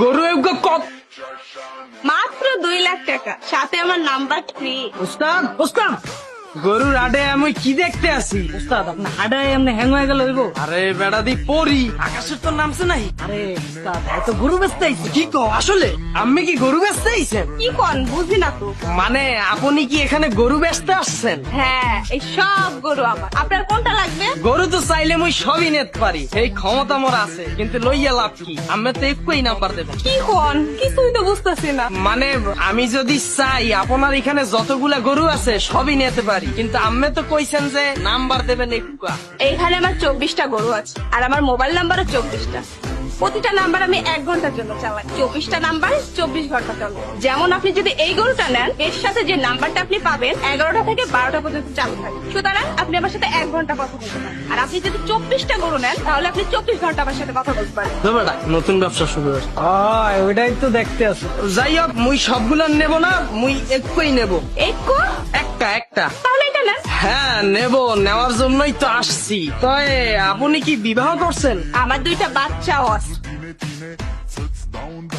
গরু এগুলো কত? মাত্র 2 লাখ টাকা, সাথে আমার নাম্বার ফ্রি। উস্তাদ উস্তাদ, গরুর আডে আমি কি দেখতে আছি? উস্তাদ আপনার হাডায় এমনি হ্যাং হয়ে গেল হইব? আরে বেড়া দি পরি আকাশের তো নামছে নাই। আরে উস্তাদ এত গরু বেচতে আইছি। কি কও আসলে? আমি কি গরু বেচতে আইছেন? কি কোন বুঝি না তো। মানে আপনি কি এখানে গরু বেচতে আসছেন? হ্যাঁ, এই সব গরু আমার। আপনার কোনটা লাগবে? গরু তো চাইলে মুই সবই নিতে পারি, এই ক্ষমতা মোর আছে, কিন্তু লইয়া লাভ কি? আমি তো একই নাম্বার দেবেন। কি কোন কিছুই তো বুঝতেছি না। মানে আমি যদি চাই আপনার এখানে যতগুলা গরু আছে সবই নিতে পারি, কিন্তু আমি তো কইছেন যে নাম্বার দেবেন একটু। এইখানে আমার 24টা গরু আছে, আর আমার মোবাইল নাম্বারও 24টা। প্রতিটা নাম্বার আমি 1 ঘন্টার জন্য চালাই। 24টা নাম্বার 24 ঘন্টা চলবে। যেমন আপনি যদি এই গরুটা নেন, এর সাথে যে নাম্বারটা আপনি পাবেন 11টা থেকে 12টা পর্যন্ত চালু থাকে। সুতরাং আপনি আমার সাথে 1 ঘন্টা কথা বলতে পারেন। আর আপনি যদি 24টা গরু নেন, তাহলে আপনি 24 ঘন্টা আমার সাথে কথা বলতে পারেন। তো বেটা নতুন ব্যবসা শুরু হয়েছে। ওইটাই তো দেখতে আছি। যাই হোক মুই সবগুলো নেব না, মুই একই নেব। একটু একটা একটা। তাহলে এটা নেন। হ্যাঁ নেব, নেওয়ার জন্যই তো আসছি। তবে আপনি কি বিবাহ করছেন? আমার 2টা বাচ্চাও আছে।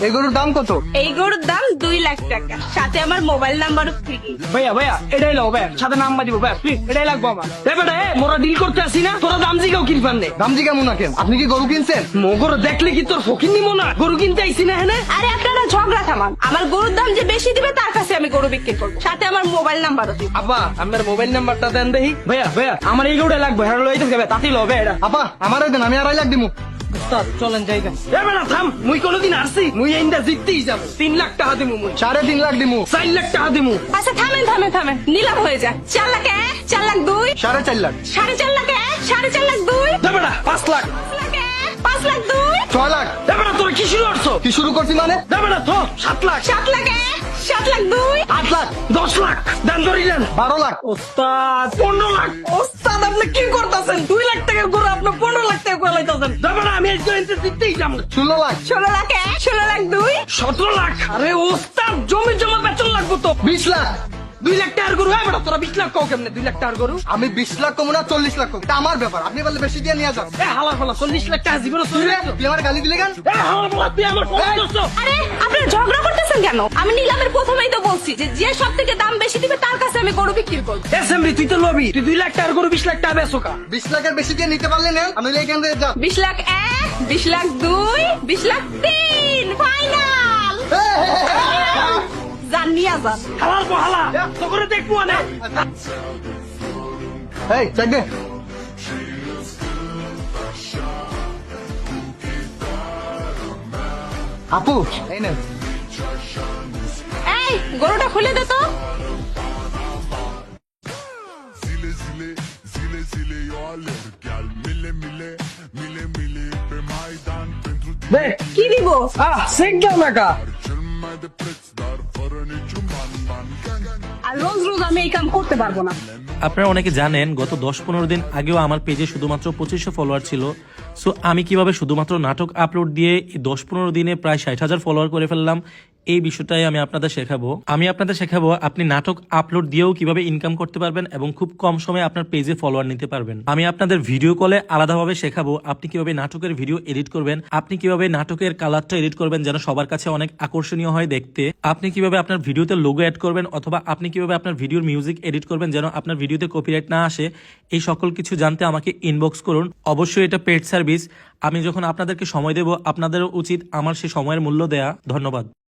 এই গরুর দাম কত? এই গরুর দাম 2 লাখ টাকা, সাথে আমার মোবাইল নাম্বারও ফ্রি। ভাইয়া ভাইয়া এটাই লাও ভাইয়া, সাথে নাম্বার দিব ভাইয়া, প্লিজ এটাই লাগবো আমার। এ বেটা মোরা ডিল করতে আসি না, তোরা দাম জিগাও কিনবার নে। দামজি কেমন না কেন? আপনি কি গরু কিনছেন? মগর দেখলে কি তোর ফকির নিব না? গরু কিনতে আইসি না হেনে? আরে আপনারা ঝগড়া থামান। আমার গরুর দাম যে বেশি দিবে তার কাছে আমি গরু বিক্রি করবো, সাথে আমার মোবাইল নাম্বারও দিব। আব্বা আমার মোবাইল নাম্বারটা দেন দেখি। ভাইয়া ভাইয়া আমার এই গরুটা লাগবে, হ্যাঁ লইতে হবে, তাতেই লবে এটা। আপা আমারই দেন, আমি 2.5 লাখ দিমু। উস্তাদ চলেন জায়গা। এ বেটা থাম, মুই কোনোদিন আসছি? মুই এইটা জিততেই যাব। 3 লাখ টাকা দিমু মুই। 3.5 লাখ দিমু। 4 লাখ টাকা দিমু। আচ্ছা থামেন থামেন থামেন, নিলাম হয়ে যায়। 4 লাখ 1, 4 লাখ 2, 4.5 লাখ। 4.5 লাখ 1, 4.5 লাখ 2, এ বেটা 5 লাখ। 5 লাখ 1, 5 লাখ 2, 6 লাখ। এ বেটা তোর কি শুরু করছো? কি শুরু করছি মানে? এ বেটা তো 7 লাখ। 7 লাখ 1, 7 লাখ 2, 8 লাখ। 10 লাখ। দান ধরিলেন 12 লাখ। উস্তাদ 15 লাখ। ওস্তাদ আপনি কি করতেছেন? 2 লাখ টাকা গরু আপনি 15 লাখ টাকা কইলাইতেছেন। এ বেটা আমি আজকে এনতে জিততেই যাব। 16 লাখ। 16 লাখ 1, 16 লাখ 2, 17 লাখ। আরে ওস্তাদ জমি জমা বেতন লাগবো তো। 20 লাখ। 2 লাখ টাকার গরু। হ্যাঁ বেটা তোরা 20 লাখ কও কেমনে? 2 লাখ টাকার গরু। আমি 20 লাখ কমু না 40 লাখ কমু, এটা আমার ব্যাপার। আপনি বললে বেশি দিয়ে নিয়ে যান। এ হালা ফালা 40 লাখ টাকা জীবনে চলে গেল। তুই আমার গালি দিলে কেন? এ হালা ফালা তুই আমার ফোন করছো। আরে আপনারা ঝগড়া করতেছেন কেন? আমি নিলামের প্রথমেই তো বলছি যে যে সব থেকে দাম বেশি দিবে তার কাছে আমি গরু বিক্রি করবো। এসএমবি তুই তো লবি, তুই 2 লাখ টাকার গরু 20 লাখ টাকা বেচো কা? 20 লাখের বেশি দিয়ে নিতে পারলে নেন, আমি এখান থেকে যা। 20 লাখ 1, 20 লাখ 2, 20 লাখ 3, ফাইনাল। জান নিয়া যান। হালার বহালা তো করে দেখবো না। এই চেক দে। আপু এই নেন। এই গরুটা খুলে দে তো। দে কি দিব? সেক দাও না কা। আর রোজ রোজ আমি এই কাম করতে পারবো না। আপনারা অনেকে জানেন গত 10-15 দিন আগেও আমার পেজে শুধুমাত্র 2500 ফলোয়ার ছিল। সো আমি কিভাবে শুধুমাত্র নাটক আপলোড দিয়ে এই 10-15 দিনে প্রায় 60,000 ফলোয়ার করে ফেললাম, এই বিষয়টাই আমি আপনাদের শেখাবো। আপনি নাটক আপলোড দিয়েও কিভাবে ইনকাম করতে পারবেন এবং খুব কম সময়ে আপনার পেজে ফলোয়ার নিতে পারবেন। আমি আপনাদের ভিডিও কলে আলাদাভাবে শেখাবো আপনি কিভাবে নাটকের ভিডিও এডিট করবেন, আপনি কিভাবে নাটকের কালারটা এডিট করবেন যেন সবার কাছে অনেক আকর্ষণীয় হয় দেখতে, আপনি কিভাবে আপনার ভিডিওতে লোগো অ্যাড করবেন, অথবা আপনি কিভাবে আপনার ভিডিওর মিউজিক এডিট করবেন যেন আপনার ভিডিওতে কপিরাইট না আসে। এই সকল কিছু জানতে আমাকে ইনবক্স করুন। অবশ্যই এটা পেড সার্ভিস। আমি যখন আপনাদেরকে সময় দেব আপনাদেরও উচিত আমার সেই সময়ের মূল্য দেয়া। ধন্যবাদ।